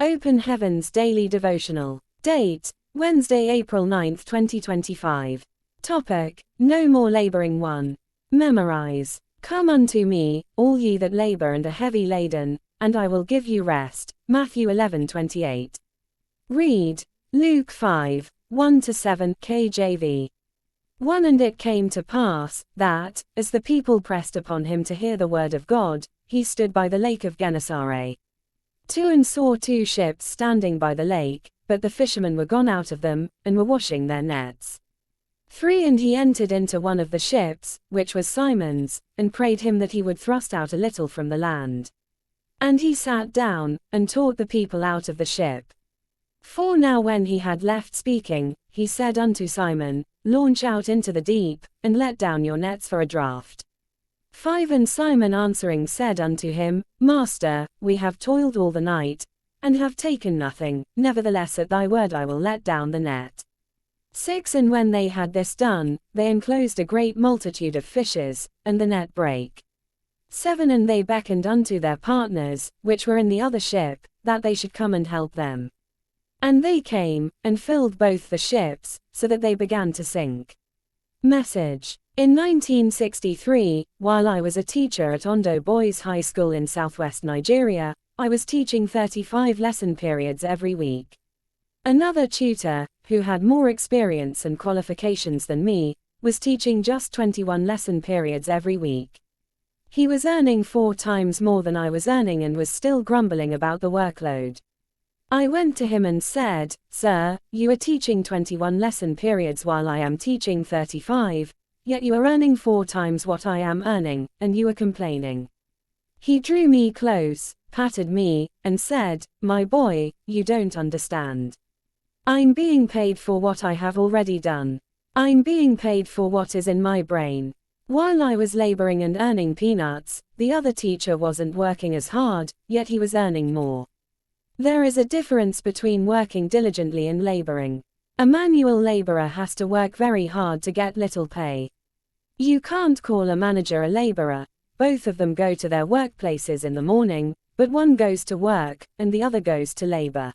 Open Heavens Daily Devotional. Date: Wednesday, April 9, 2025. Topic: No more laboring. 1. Memorize. Come unto me, all ye that labor and are heavy laden, and I will give you rest. Matthew 11:28. Read. Luke 5, 1-7, KJV. 1. And it came to pass, that, as the people pressed upon him to hear the word of God, he stood by the lake of Gennesaret. 2. And saw 2 ships standing by the lake, but the fishermen were gone out of them, and were washing their nets. 3. And he entered into one of the ships, which was Simon's, and prayed him that he would thrust out a little from the land. And he sat down, and taught the people out of the ship. 4. Now when he had left speaking, he said unto Simon, Launch out into the deep, and let down your nets for a draught. 5. And Simon answering said unto him, Master, we have toiled all the night, and have taken nothing, nevertheless at thy word I will let down the net. 6. And when they had this done, they enclosed a great multitude of fishes, and the net brake. 7. And they beckoned unto their partners, which were in the other ship, that they should come and help them. And they came, and filled both the ships, so that they began to sink. Message. In 1963, while I was a teacher at Ondo Boys High School in southwest Nigeria, I was teaching 35 lesson periods every week. Another tutor, who had more experience and qualifications than me, was teaching just 21 lesson periods every week. He was earning 4 times more than I was earning and was still grumbling about the workload. I went to him and said, Sir, you are teaching 21 lesson periods while I am teaching 35, yet you are earning 4 times what I am earning, and you are complaining. He drew me close, patted me, and said, My boy, you don't understand. I'm being paid for what I have already done. I'm being paid for what is in my brain. While I was laboring and earning peanuts, the other teacher wasn't working as hard, yet he was earning more. There is a difference between working diligently and laboring. A manual laborer has to work very hard to get little pay. You can't call a manager a laborer. Both of them go to their workplaces in the morning, but one goes to work, and the other goes to labor.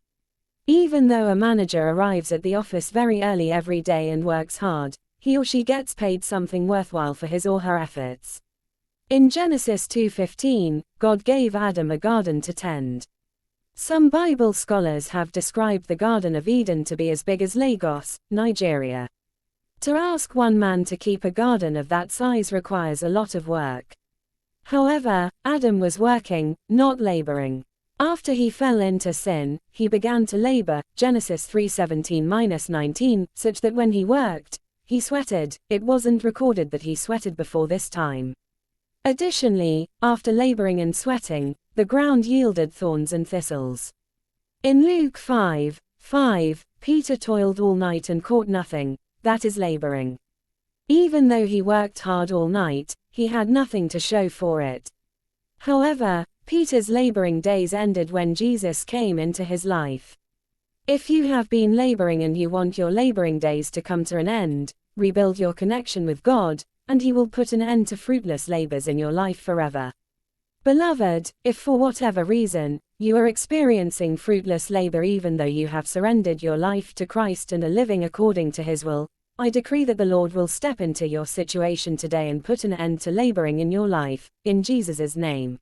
Even though a manager arrives at the office very early every day and works hard, he or she gets paid something worthwhile for his or her efforts. In Genesis 2:15, God gave Adam a garden to tend. Some Bible scholars have described the Garden of Eden to be as big as Lagos, Nigeria. To ask one man to keep a garden of that size requires a lot of work. However, Adam was working, not laboring. After he fell into sin, he began to labor, Genesis 3:17-19, such that when he worked, he sweated. It wasn't recorded that he sweated before this time. Additionally, after laboring and sweating, the ground yielded thorns and thistles. In Luke 5:5, Peter toiled all night and caught nothing, that is laboring. Even though he worked hard all night, he had nothing to show for it. However, Peter's laboring days ended when Jesus came into his life. If you have been laboring and you want your laboring days to come to an end, rebuild your connection with God, and He will put an end to fruitless labors in your life forever. Beloved, if for whatever reason, you are experiencing fruitless labor even though you have surrendered your life to Christ and are living according to His will, I decree that the Lord will step into your situation today and put an end to laboring in your life, in Jesus' name.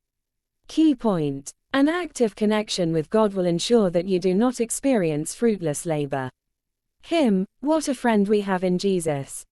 Key point: an active connection with God will ensure that you do not experience fruitless labor. Hymn: What a friend we have in Jesus.